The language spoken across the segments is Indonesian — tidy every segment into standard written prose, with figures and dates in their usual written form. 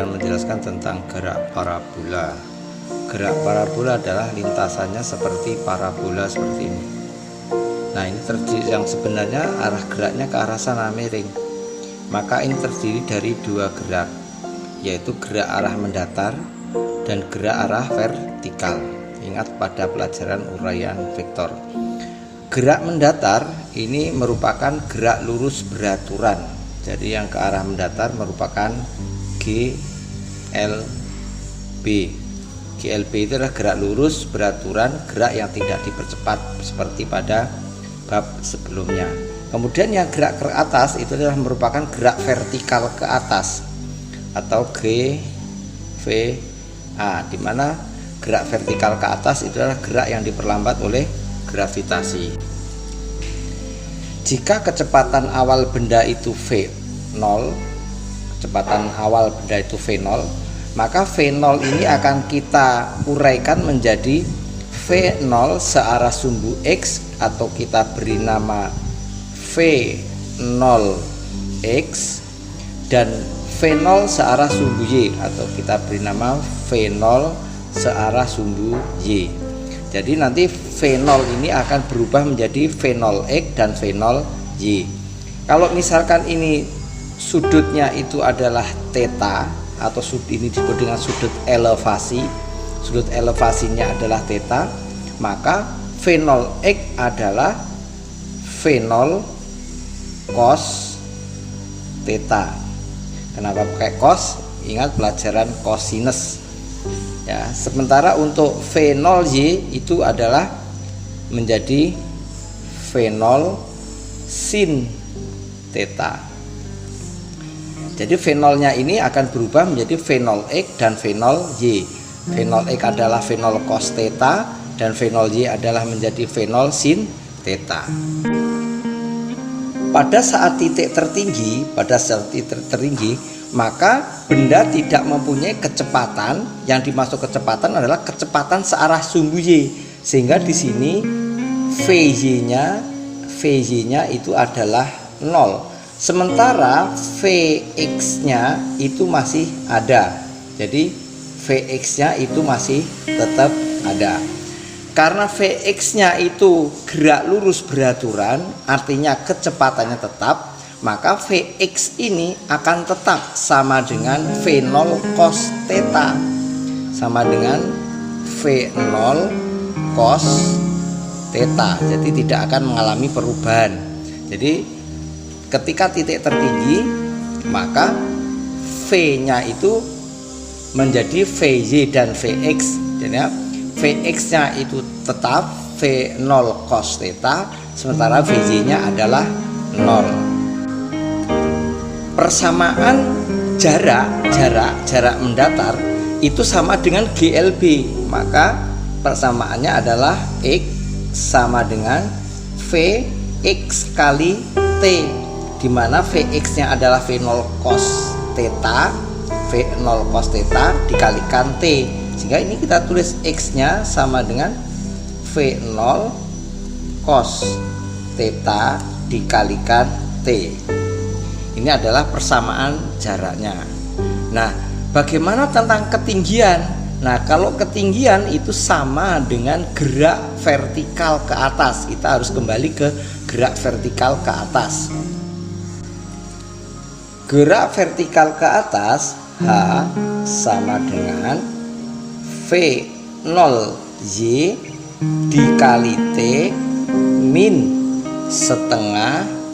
akan menjelaskan tentang gerak parabola. Gerak parabola adalah lintasannya seperti parabola seperti ini. Nah, ini terdiri, yang sebenarnya arah geraknya ke arah sana miring. Maka ini terdiri dari dua gerak, yaitu gerak arah mendatar dan gerak arah vertikal. Ingat pada pelajaran uraian vektor. Gerak mendatar ini merupakan gerak lurus beraturan. Jadi yang ke arah mendatar merupakan GLB. GLB itu adalah gerak lurus beraturan, gerak yang tidak dipercepat seperti pada bab sebelumnya. Kemudian yang gerak ke atas itu adalah merupakan gerak vertikal ke atas atau GVA, di mana gerak vertikal ke atas itu adalah gerak yang diperlambat oleh gravitasi. Jika kecepatan awal benda itu V0, kecepatan awal benda itu V0, maka V0 ini akan kita uraikan menjadi V0 searah sumbu X, atau kita beri nama V0X, dan V0 searah sumbu Y, atau kita beri nama V0 searah sumbu Y. Jadi nanti V0 ini akan berubah menjadi V0X dan V0Y. Kalau misalkan ini sudutnya itu adalah theta, atau ini disebut dengan sudut elevasi, sudut elevasinya adalah theta, maka V0X adalah V0 cos theta. Kenapa pakai cos? Ingat pelajaran cosinus. Ya, sementara untuk V0Y itu adalah menjadi V0 sin theta. Jadi V0-nya ini akan berubah menjadi V0X dan V0Y. V0X adalah V0 cos theta dan V0Y adalah menjadi V0 sin theta. Pada saat titik tertinggi, maka benda tidak mempunyai kecepatan. Yang dimaksud kecepatan adalah kecepatan searah sumbu Y, sehingga di sini VY-nya itu adalah 0. Sementara Vx-nya itu masih ada. Jadi Vx-nya itu masih tetap ada. Karena Vx-nya itu gerak lurus beraturan, artinya kecepatannya tetap, maka Vx ini akan tetap sama dengan V0 cos theta, sama dengan V0 cos theta. Jadi tidak akan mengalami perubahan. Jadi ketika titik tertinggi, maka V-nya itu menjadi Vy dan Vx. Jadi Vx-nya itu tetap V0 cos theta, sementara Vy-nya adalah 0. Persamaan jarak mendatar itu sama dengan GLB, maka persamaannya adalah X sama dengan Vx kali T, di mana Vx-nya adalah V0 cos theta, V0 cos theta dikalikan T, sehingga ini kita tulis X-nya sama dengan V0 cos theta dikalikan T. Ini adalah persamaan jaraknya. Nah, bagaimana tentang ketinggian? Nah, kalau ketinggian itu sama dengan gerak vertikal ke atas. Kita harus kembali ke gerak vertikal ke atas. Gerak vertikal ke atas H sama dengan V0Y dikali T min setengah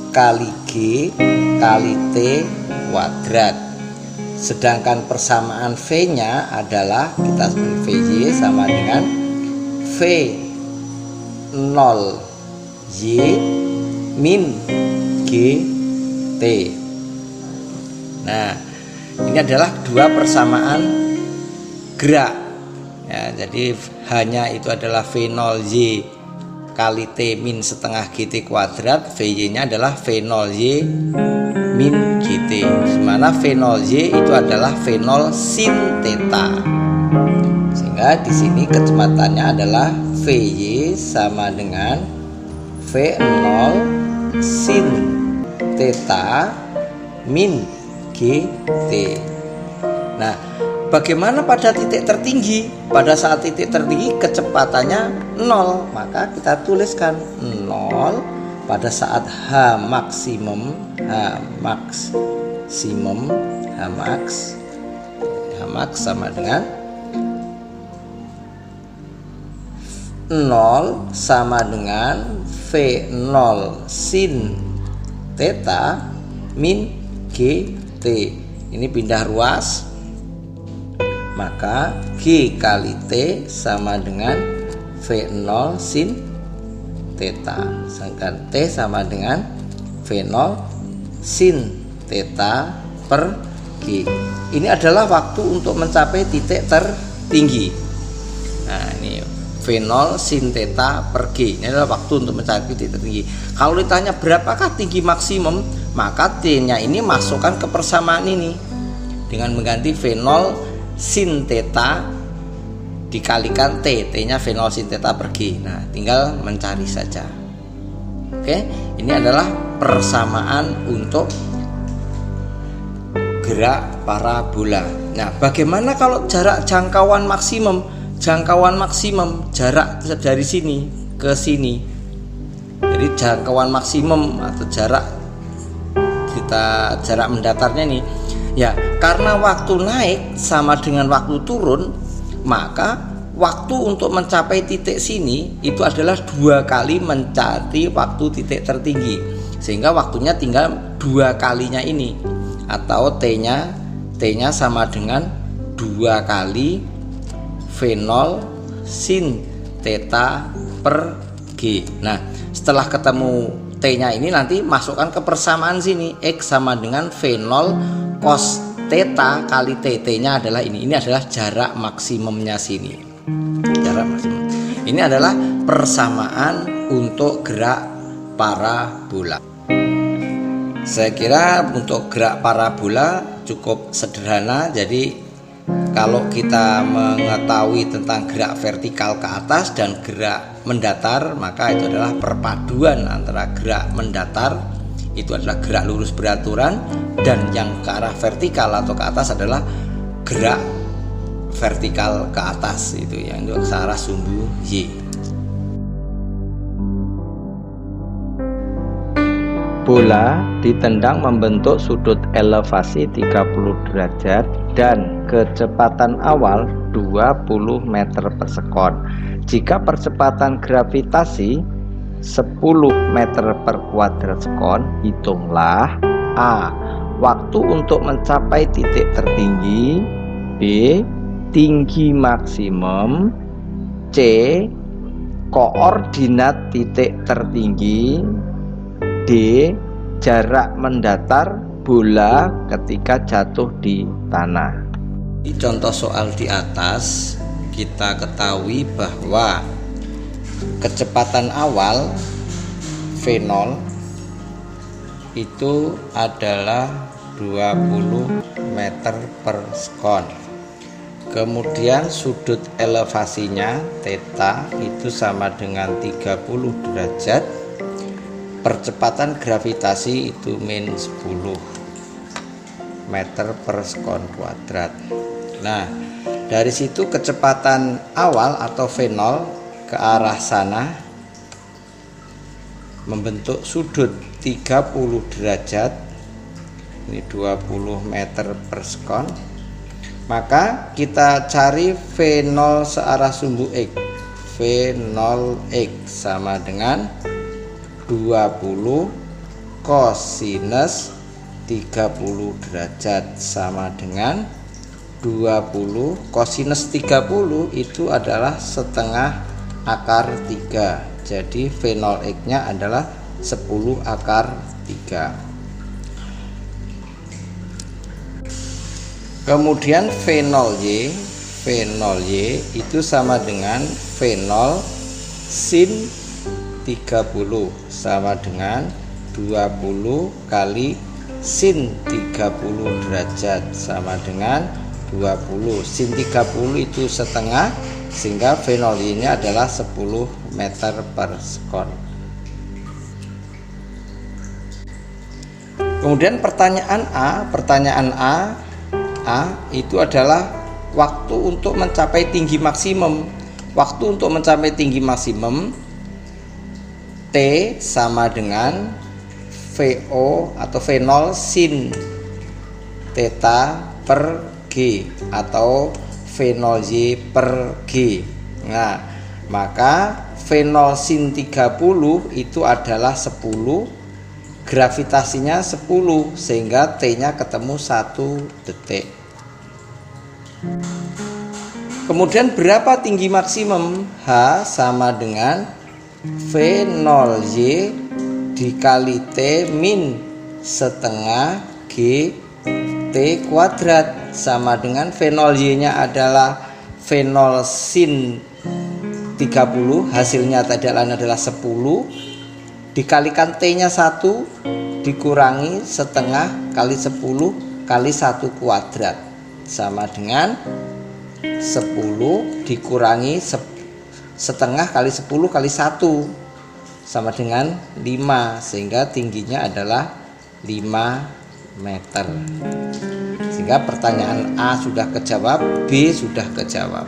kali G kali T kuadrat. Sedangkan persamaan V-nya adalah kita sebut Vy sama dengan V0Y min GT. Nah, ini adalah dua persamaan gerak. Ya, jadi hanya itu adalah V0Y kali T min setengah GT kuadrat, Vy nya adalah V0Y min GT, dimana V0Y itu adalah V0 sin theta, sehingga di sini kecepatannya adalah Vy sama dengan V0 sin theta min GT. Nah, bagaimana pada titik tertinggi? Pada saat titik tertinggi kecepatannya 0, maka kita tuliskan 0 pada saat H maksimum sama dengan 0 sama dengan V0 sin theta min GT. Ini pindah ruas, maka G kali T sama dengan V0 sin theta, sedangkan T sama dengan V0 sin theta per G. Ini adalah waktu untuk mencapai titik tertinggi. Nah, ini V0 sin theta per G. Ini adalah waktu untuk mencapai titik tertinggi. Kalau ditanya berapakah tinggi maksimum, maka T-nya ini masukkan ke persamaan ini dengan mengganti V0 sin theta dikalikan T. T-nya V0 sin theta per G. Nah, tinggal mencari saja. Oke, ini adalah persamaan untuk gerak parabola. Nah, bagaimana kalau jarak jangkauan maksimum? Jangkauan maksimum jarak dari sini ke sini. Jadi jangkauan maksimum atau jarak mendatarnya nih. Ya, karena waktu naik sama dengan waktu turun, maka waktu untuk mencapai titik sini itu adalah 2 kali mencari waktu titik tertinggi. Sehingga waktunya tinggal 2 kalinya ini. Atau T-nya sama dengan 2 kali V0 sin theta per G. Nah, setelah ketemu T-nya ini nanti masukkan ke persamaan sini. X sama dengan V0 cos theta kali T. T-nya adalah ini. Ini adalah jarak maksimumnya sini. Jarak maksimum. Ini adalah persamaan untuk gerak parabola. Saya kira untuk gerak parabola cukup sederhana. Jadi kalau kita mengetahui tentang gerak vertikal ke atas dan gerak mendatar, maka itu adalah perpaduan antara gerak mendatar, itu adalah gerak lurus beraturan, dan yang ke arah vertikal atau ke atas adalah gerak vertikal ke atas, itu yang ke arah sumbu Y. Bola ditendang membentuk sudut elevasi 30 derajat dan kecepatan awal 20 meter per sekon. Jika percepatan gravitasi 10 meter per kuadrat sekon, hitunglah A. Waktu untuk mencapai titik tertinggi, B. Tinggi maksimum, C. Koordinat titik tertinggi, D. Jarak mendatar bola ketika jatuh di tanah. Di contoh soal di atas kita ketahui bahwa kecepatan awal V0 itu adalah 20 meter per sekon. Kemudian sudut elevasinya theta itu sama dengan 30 derajat. Percepatan gravitasi itu min 10 meter per sekon kuadrat. Nah, dari situ kecepatan awal atau V0 ke arah sana membentuk sudut 30 derajat. Ini 20 meter per sekon. Maka kita cari V0 searah sumbu X. V0X sama dengan 20 kosinus 30 derajat sama dengan 20 kosinus 30 itu adalah setengah akar 3. Jadi V0X nya adalah 10 akar 3. Kemudian V0Y itu sama dengan V0 sin 30 sama dengan 20 kali sin 30 derajat sama dengan 20. Sin 30 itu setengah, sehingga V0Y nya adalah 10 meter per sekon. Kemudian pertanyaan A A itu adalah waktu untuk mencapai tinggi maksimum. Waktu untuk mencapai tinggi maksimum T sama dengan VO atau V0 sin theta per G atau V0Y per G. Nah, maka V0 sin 30 itu adalah 10, gravitasinya 10, sehingga T-nya ketemu 1 detik. Kemudian berapa tinggi maksimum? H sama dengan V0Y dikali T min setengah G T kuadrat, sama dengan V0Y nya adalah V0 sin 30, hasilnya tadi adalah 10, dikalikan T nya 1 dikurangi setengah kali 10 kali 1 kuadrat, sama dengan 10 dikurangi setengah kali 10 kali 1 sama dengan 5, sehingga tingginya adalah 5 meter. Sehingga pertanyaan A sudah kejawab, B sudah kejawab.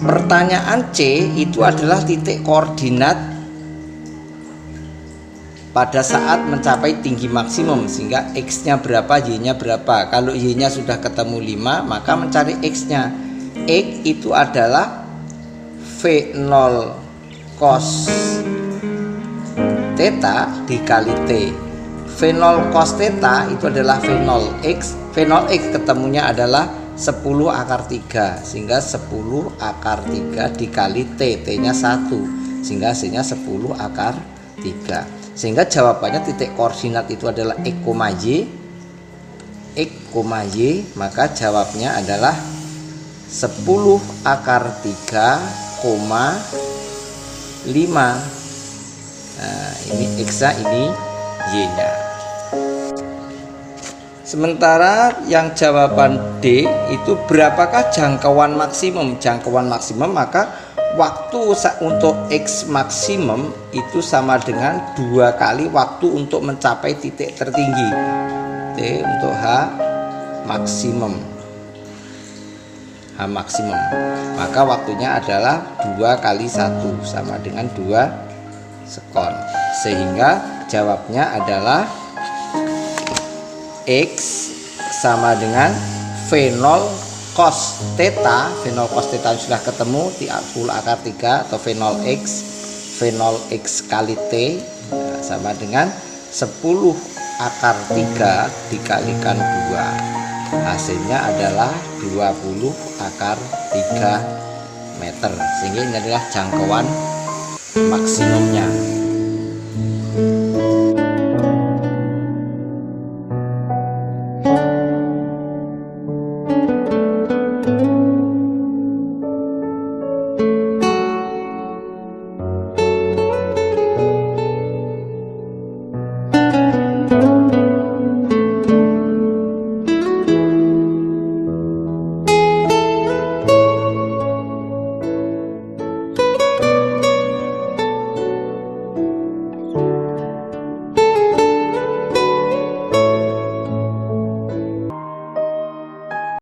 Pertanyaan C itu adalah titik koordinat pada saat mencapai tinggi maksimum, sehingga X-nya berapa, Y-nya berapa. Kalau Y-nya sudah ketemu 5, maka mencari X-nya. X itu adalah V0 cos theta dikali T. V0 cos theta itu adalah V0X. V0X ketemunya adalah 10 akar 3, sehingga 10 akar 3 dikali T, T-nya 1, sehingga hasilnya 10 akar 3. Sehingga jawabannya titik koordinat itu adalah X, Y, maka jawabnya adalah 10 akar 3,5. Nah, ini X-nya, ini Y-nya. Sementara yang jawaban D itu berapakah jangkauan maksimum? Jangkauan maksimum, maka waktu untuk X maksimum itu sama dengan 2 kali waktu untuk mencapai titik tertinggi. T untuk H maksimum. H maksimum. Maka waktunya adalah 2 kali 1 sama dengan 2 sekon. Sehingga jawabnya adalah X sama dengan V0 cos theta. V0 cos theta sudah ketemu, 10 akar 3 atau V0X kali T sama dengan 10 akar 3 dikalikan 2. Hasilnya adalah 20 akar 3 meter. Sehingga ini adalah jangkauan maksimumnya.